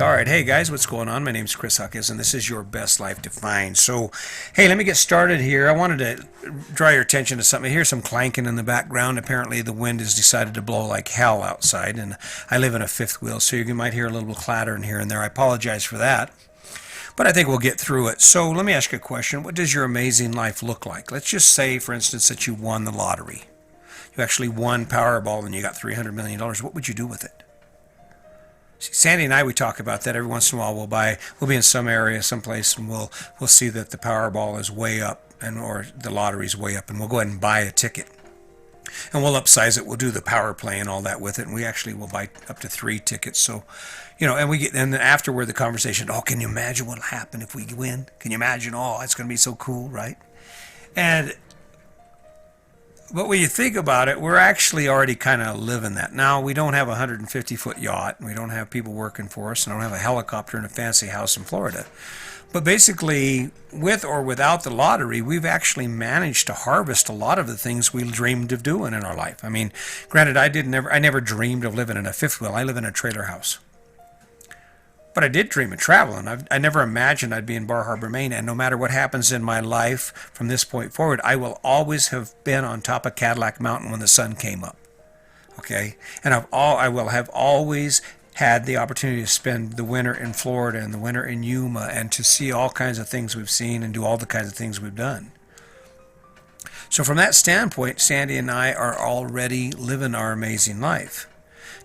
All right, hey guys, what's going on? My name's Chris Huckes, and this is your best life defined. So, hey, let me get started here. I wanted to draw your attention to something. I hear some clanking in the background. Apparently, the wind has decided to blow like hell outside, and I live in a fifth wheel, so you might hear a little clatter in here and there. I apologize for that, but I think we'll get through it. So, let me ask you a question. What does your amazing life look like? Let's just say, for instance, that you won the lottery. You actually won Powerball and you got $300 million. What would you do with it? Sandy and I, we talk about that every once in a while. We'll be in some area, someplace, and we'll see that the Powerball is way up, or the lottery's way up, and we'll go ahead and buy a ticket, and we'll upsize it. We'll do the power play and all that with it, and we actually will buy up to 3 tickets. So, and then afterward the conversation. Oh, can you imagine what'll happen if we win? Can you imagine? Oh, it's going to be so cool, right? But when you think about it, we're actually already kind of living that. Now, we don't have a 150-foot yacht. We don't have people working for us. And I don't have a helicopter and a fancy house in Florida. But basically, with or without the lottery, we've actually managed to harvest a lot of the things we dreamed of doing in our life. I mean, granted, I never dreamed of living in a fifth wheel. I live in a trailer house. But I did dream of traveling. I never imagined I'd be in Bar Harbor, Maine, and no matter what happens in my life from this point forward, I will always have been on top of Cadillac Mountain when the sun came up. Okay? And I will have always had the opportunity to spend the winter in Florida and the winter in Yuma and to see all kinds of things we've seen and do all the kinds of things we've done. So from that standpoint, Sandy and I are already living our amazing life.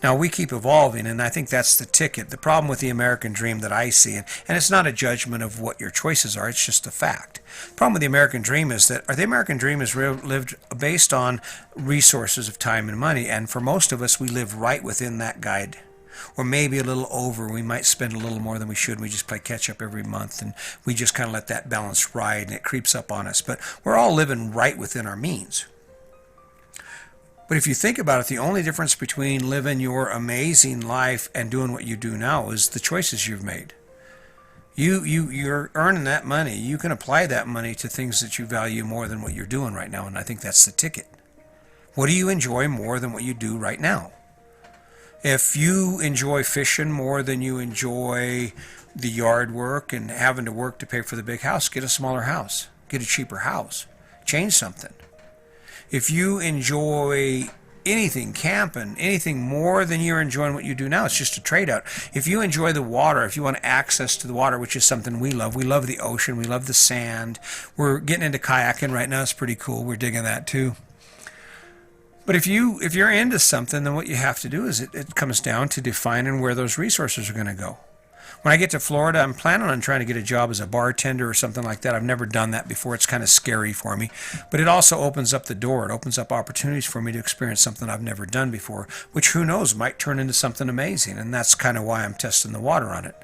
Now, we keep evolving, and I think that's the ticket. The problem with the American dream that I see, and it's not a judgment of what your choices are, it's just a fact. The problem with the American dream is that the American dream is lived based on resources of time and money, and for most of us, we live right within that guide. Or maybe a little over. We might spend a little more than we should. We just play catch up every month, and we just kind of let that balance ride, and it creeps up on us. But we're all living right within our means. But if you think about it, the only difference between living your amazing life and doing what you do now is the choices you've made. You're earning that money. You can apply that money to things that you value more than what you're doing right now, and I think that's the ticket. What do you enjoy more than what you do right now? If you enjoy fishing more than you enjoy the yard work and having to work to pay for the big house, get a smaller house. Get a cheaper house. Change something. If you enjoy anything, camping, anything more than you're enjoying what you do now, it's just a trade-out. If you enjoy the water, if you want access to the water, which is something we love the ocean, we love the sand. We're getting into kayaking right now. It's pretty cool. We're digging that too. But if you're into something, then what you have to do is it comes down to defining where those resources are going to go. When I get to Florida, I'm planning on trying to get a job as a bartender or something like that. I've never done that before. It's kind of scary for me. But it also opens up the door. It opens up opportunities for me to experience something I've never done before, which, who knows, might turn into something amazing. And that's kind of why I'm testing the water on it.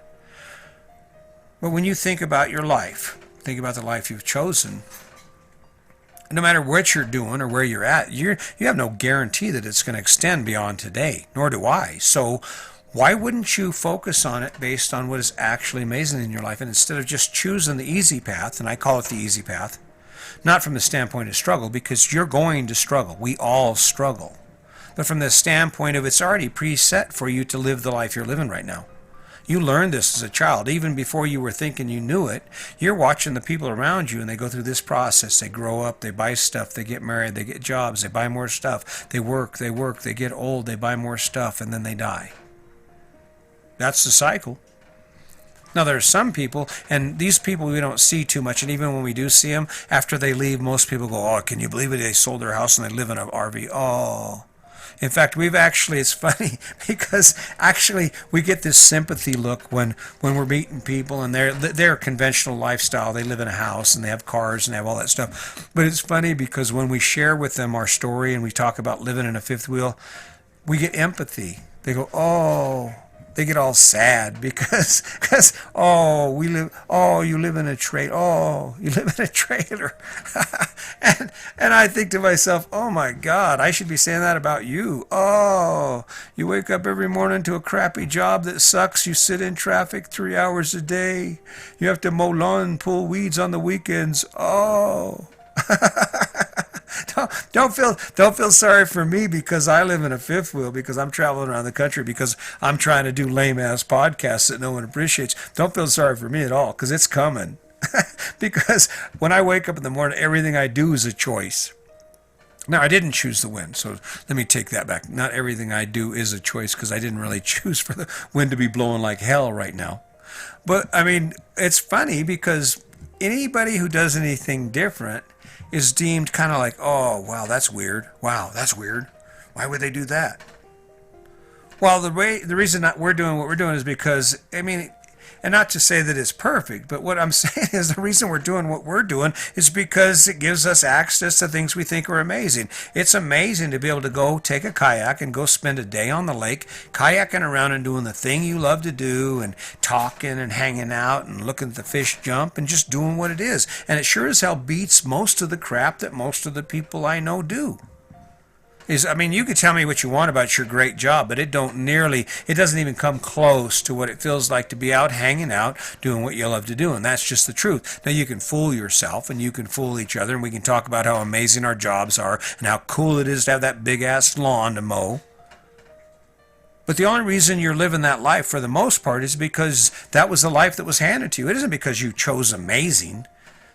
But when you think about your life, think about the life you've chosen, no matter what you're doing or where you're at, you have no guarantee that it's going to extend beyond today, nor do I. So why wouldn't you focus on it based on what is actually amazing in your life? And instead of just choosing the easy path, and I call it the easy path, not from the standpoint of struggle, because you're going to struggle. We all struggle. But from the standpoint of it's already preset for you to live the life you're living right now. You learned this as a child. Even before you were thinking you knew it, you're watching the people around you, and they go through this process. They grow up, they buy stuff, they get married, they get jobs, they buy more stuff. They work, they get old, they buy more stuff, and then they die. That's the cycle. Now, there are some people, and these people we don't see too much, and even when we do see them, after they leave, most people go, oh, can you believe it? They sold their house and they live in an RV. Oh. In fact, it's funny because actually we get this sympathy look when we're meeting people and they're conventional lifestyle. They live in a house and they have cars and they have all that stuff. But it's funny because when we share with them our story and we talk about living in a fifth wheel, we get empathy. They go, oh. They get all sad because you live in a trailer. Oh, you live in a trailer. and I think to myself, oh my God, I should be saying that about you. Oh, you wake up every morning to a crappy job that sucks. You sit in traffic 3 hours a day. You have to mow lawn and pull weeds on the weekends. Oh. Don't feel sorry for me because I live in a fifth wheel, because I'm traveling around the country, because I'm trying to do lame ass podcasts that no one appreciates. Don't feel sorry for me at all, because it's coming. Because when I wake up in the morning, everything I do is a choice. Now, I didn't choose the wind, so let me take that back. Not everything I do is a choice, because I didn't really choose for the wind to be blowing like hell right now. But, I mean, it's funny because anybody who does anything different is deemed kind of like, oh, wow, that's weird. Wow, that's weird. Why would they do that? Well, the reason that we're doing what we're doing is because, I mean, and not to say that it's perfect, but what I'm saying is the reason we're doing what we're doing is because it gives us access to things we think are amazing. It's amazing to be able to go take a kayak and go spend a day on the lake, kayaking around and doing the thing you love to do, and talking and hanging out and looking at the fish jump and just doing what it is. And it sure as hell beats most of the crap that most of the people I know do. I mean, you could tell me what you want about your great job, but it doesn't even come close to what it feels like to be out hanging out, doing what you love to do, and that's just the truth. Now, you can fool yourself, and you can fool each other, and we can talk about how amazing our jobs are, and how cool it is to have that big-ass lawn to mow. But the only reason you're living that life, for the most part, is because that was the life that was handed to you. It isn't because you chose amazing.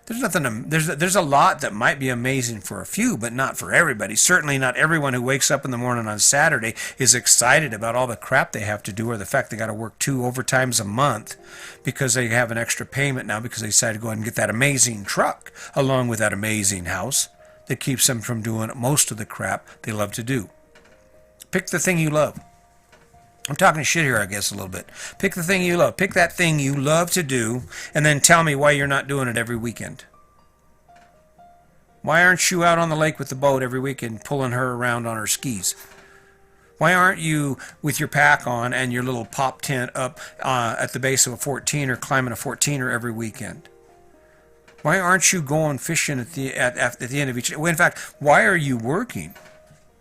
There's a lot that might be amazing for a few, but not for everybody. Certainly not everyone who wakes up in the morning on Saturday is excited about all the crap they have to do, or the fact they got to work 2 overtimes a month because they have an extra payment now because they decided to go ahead and get that amazing truck along with that amazing house that keeps them from doing most of the crap they love to do. Pick the thing you love. I'm talking shit here, I guess, a little bit. Pick the thing you love. Pick that thing you love to do, and then tell me why you're not doing it every weekend. Why aren't you out on the lake with the boat every weekend pulling her around on her skis? Why aren't you with your pack on and your little pop tent up at the base of a 14er, climbing a 14er every weekend? Why aren't you going fishing at the end of each day? Well, in fact, why are you working?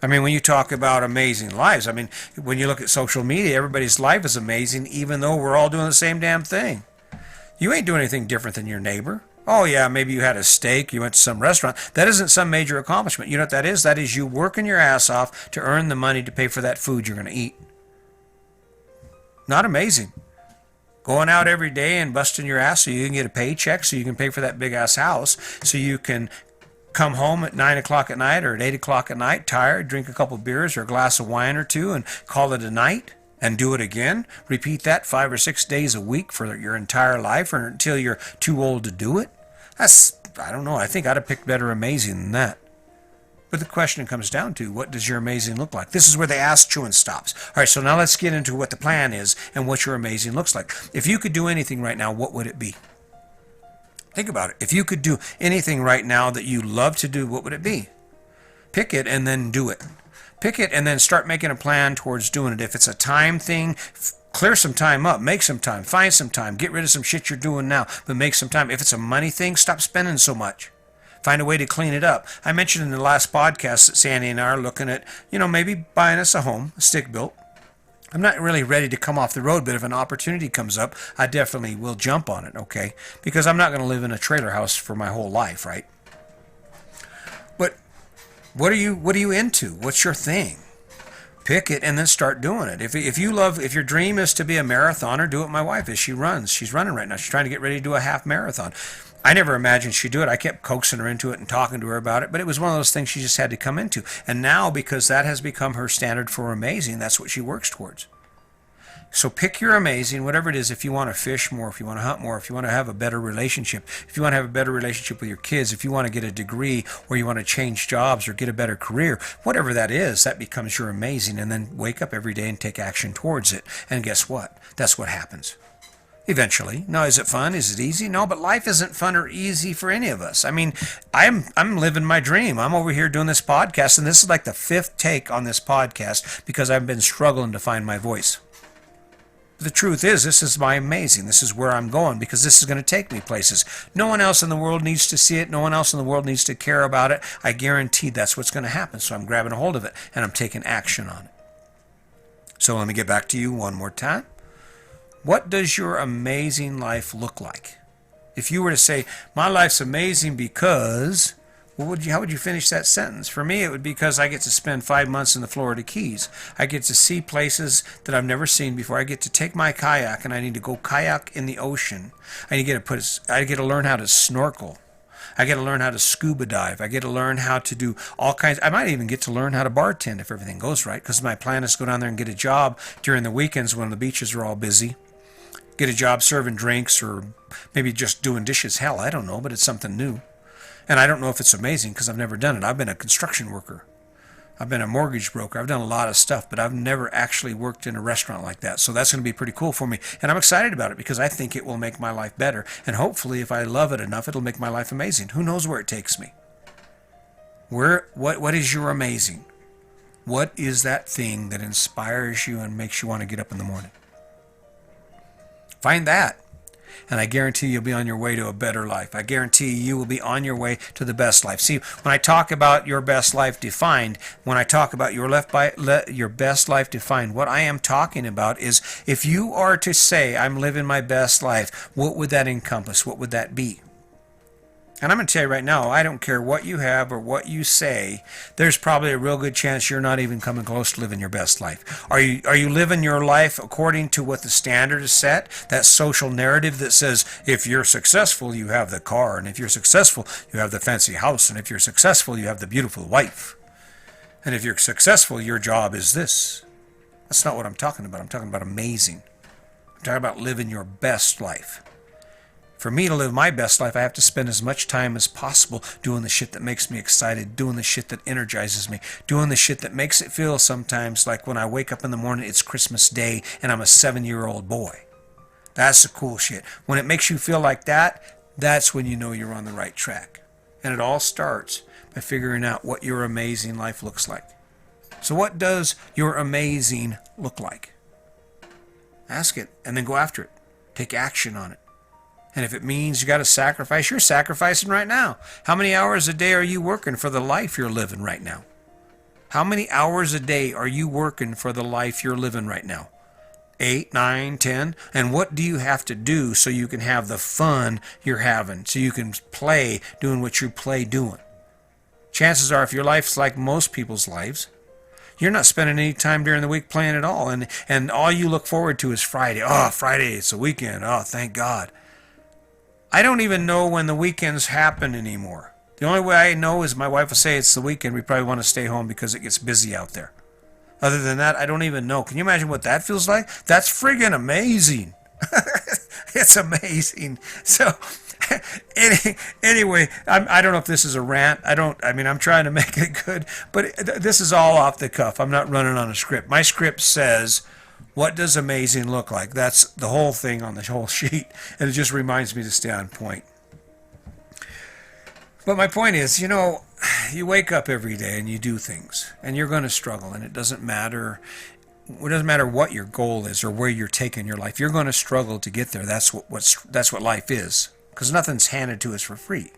I mean, when you talk about amazing lives, I mean, when you look at social media, everybody's life is amazing, even though we're all doing the same damn thing. You ain't doing anything different than your neighbor. Oh, yeah, maybe you had a steak, you went to some restaurant. That isn't some major accomplishment. You know what that is? That is you working your ass off to earn the money to pay for that food you're going to eat. Not amazing. Going out every day and busting your ass so you can get a paycheck, so you can pay for that big-ass house, so you can come home at 9 o'clock at night or at 8 o'clock at night, tired, drink a couple beers or a glass of wine or two and call it a night and do it again. Repeat that 5 or 6 days a week for your entire life or until you're too old to do it. I don't know, I think I'd have picked better amazing than that. But the question comes down to, what does your amazing look like? This is where the ass chewing stops. All right, so now let's get into what the plan is and what your amazing looks like. If you could do anything right now, what would it be? Think about it. If you could do anything right now that you love to do, what would it be? Pick it and then do it. Pick it and then start making a plan towards doing it. If it's a time thing, clear some time up. Make some time. Find some time. Get rid of some shit you're doing now, but make some time. If it's a money thing, stop spending so much. Find a way to clean it up. I mentioned in the last podcast that Sandy and I are looking at, maybe buying us a home, a stick-built. I'm not really ready to come off the road, but if an opportunity comes up, I definitely will jump on it, okay? Because I'm not going to live in a trailer house for my whole life, right? But what are you into? What's your thing? Pick it and then start doing it. If your dream is to be a marathoner, do what my wife is. She runs. She's running right now. She's trying to get ready to do a half marathon. I never imagined she'd do it. I kept coaxing her into it and talking to her about it, but it was one of those things she just had to come into. And now, because that has become her standard for amazing, that's what she works towards. So pick your amazing, whatever it is. If you want to fish more, if you want to hunt more, if you want to have a better relationship, if you want to have a better relationship with your kids, if you want to get a degree, or you want to change jobs or get a better career, whatever that is, that becomes your amazing. And then wake up every day and take action towards it. And guess what? That's what happens. Eventually. Now, is it fun? Is it easy? No, but life isn't fun or easy for any of us. I mean, I'm living my dream. I'm over here doing this podcast, and this is like the 5th take on this podcast because I've been struggling to find my voice. The truth is, this is my amazing. This is where I'm going because this is going to take me places. No one else in the world needs to see it. No one else in the world needs to care about it. I guarantee that's what's going to happen. So I'm grabbing a hold of it, and I'm taking action on it. So let me get back to you one more time. What does your amazing life look like? If you were to say, my life's amazing because, How would you finish that sentence? For me, it would be because I get to spend 5 months in the Florida Keys. I get to see places that I've never seen before. I get to take my kayak and I need to go kayak in the ocean. I get to learn how to snorkel. I get to learn how to scuba dive. I get to learn how to do all kinds. I might even get to learn how to bartend if everything goes right, because my plan is to go down there and get a job during the weekends when the beaches are all busy. Get a job serving drinks or maybe just doing dishes. Hell, I don't know, but it's something new. And I don't know if it's amazing because I've never done it. I've been a construction worker. I've been a mortgage broker. I've done a lot of stuff, but I've never actually worked in a restaurant like that. So that's going to be pretty cool for me. And I'm excited about it because I think it will make my life better. And hopefully, if I love it enough, it'll make my life amazing. Who knows where it takes me? What is your amazing? What is that thing that inspires you and makes you want to get up in the morning? Find that. And I guarantee you'll be on your way to a better life. I guarantee you will be on your way to the best life. See, when I talk about your best life defined, when I talk about your best life defined, what I am talking about is if you are to say, I'm living my best life, what would that encompass? What would that be? And I'm going to tell you right now, I don't care what you have or what you say, there's probably a real good chance you're not even coming close to living your best life. Are you living your life according to what the standard is set? That social narrative that says, if you're successful, you have the car, and if you're successful, you have the fancy house, and if you're successful, you have the beautiful wife. And if you're successful, your job is this. That's not what I'm talking about. I'm talking about amazing. I'm talking about living your best life. For me to live my best life, I have to spend as much time as possible doing the shit that makes me excited, doing the shit that energizes me, doing the shit that makes it feel sometimes like when I wake up in the morning, it's Christmas Day and I'm a 7-year-old boy. That's the cool shit. When it makes you feel like that, that's when you know you're on the right track. And it all starts by figuring out what your amazing life looks like. So what does your amazing look like? Ask it and then go after it. Take action on it. And if it means you got to sacrifice, you're sacrificing right now. How many hours a day are you working for the life you're living right now? How many hours a day are you working for the life you're living right now? 8, 9, 10? And what do you have to do so you can have the fun you're having, so you can play doing what you play doing? Chances are, if your life's like most people's lives, you're not spending any time during the week playing at all. And all you look forward to is Friday. Oh, Friday, it's a weekend. Oh, thank God. I don't even know when the weekends happen anymore. The only way I know is my wife will say it's the weekend. We probably want to stay home because it gets busy out there. Other than that, I don't even know. Can you imagine what that feels like? That's friggin' amazing. It's amazing. So, anyway, I don't know if this is a rant. I'm trying to make it good, but this is all off the cuff. I'm not running on a script. My script says, what does amazing look like? That's the whole thing on the whole sheet, and it just reminds me to stay on point. But my point is, you wake up every day and you do things, and you're going to struggle, and it doesn't matter. It doesn't matter what your goal is or where you're taking your life. You're going to struggle to get there. That's what life is, because nothing's handed to us for free.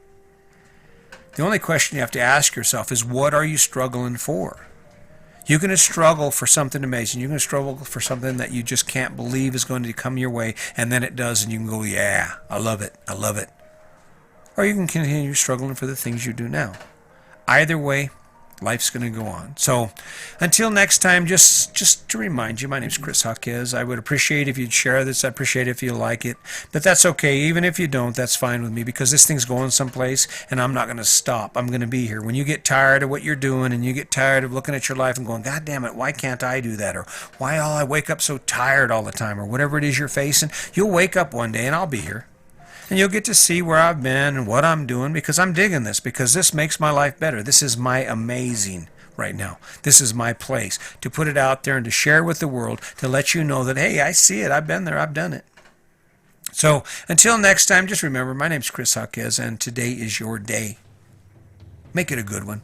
The only question you have to ask yourself is, what are you struggling for? You're going to struggle for something amazing. You're going to struggle for something that you just can't believe is going to come your way, and then it does, and you can go, yeah, I love it. I love it. Or you can continue struggling for the things you do now. Either way, life's going to go on. So until next time, just to remind you, my name's Chris Jaquez. I would appreciate if you'd share this. I appreciate if you like it. But that's okay. Even if you don't, that's fine with me, because this thing's going someplace and I'm not going to stop. I'm going to be here. When you get tired of what you're doing and you get tired of looking at your life and going, God damn it, why can't I do that? Or why I wake up so tired all the time? Or whatever it is you're facing, you'll wake up one day and I'll be here. And you'll get to see where I've been and what I'm doing, because I'm digging this, because this makes my life better. This is my amazing right now. This is my place to put it out there and to share with the world, to let you know that, hey, I see it. I've been there. I've done it. So until next time, just remember, my name's Chris Jaquez, and today is your day. Make it a good one.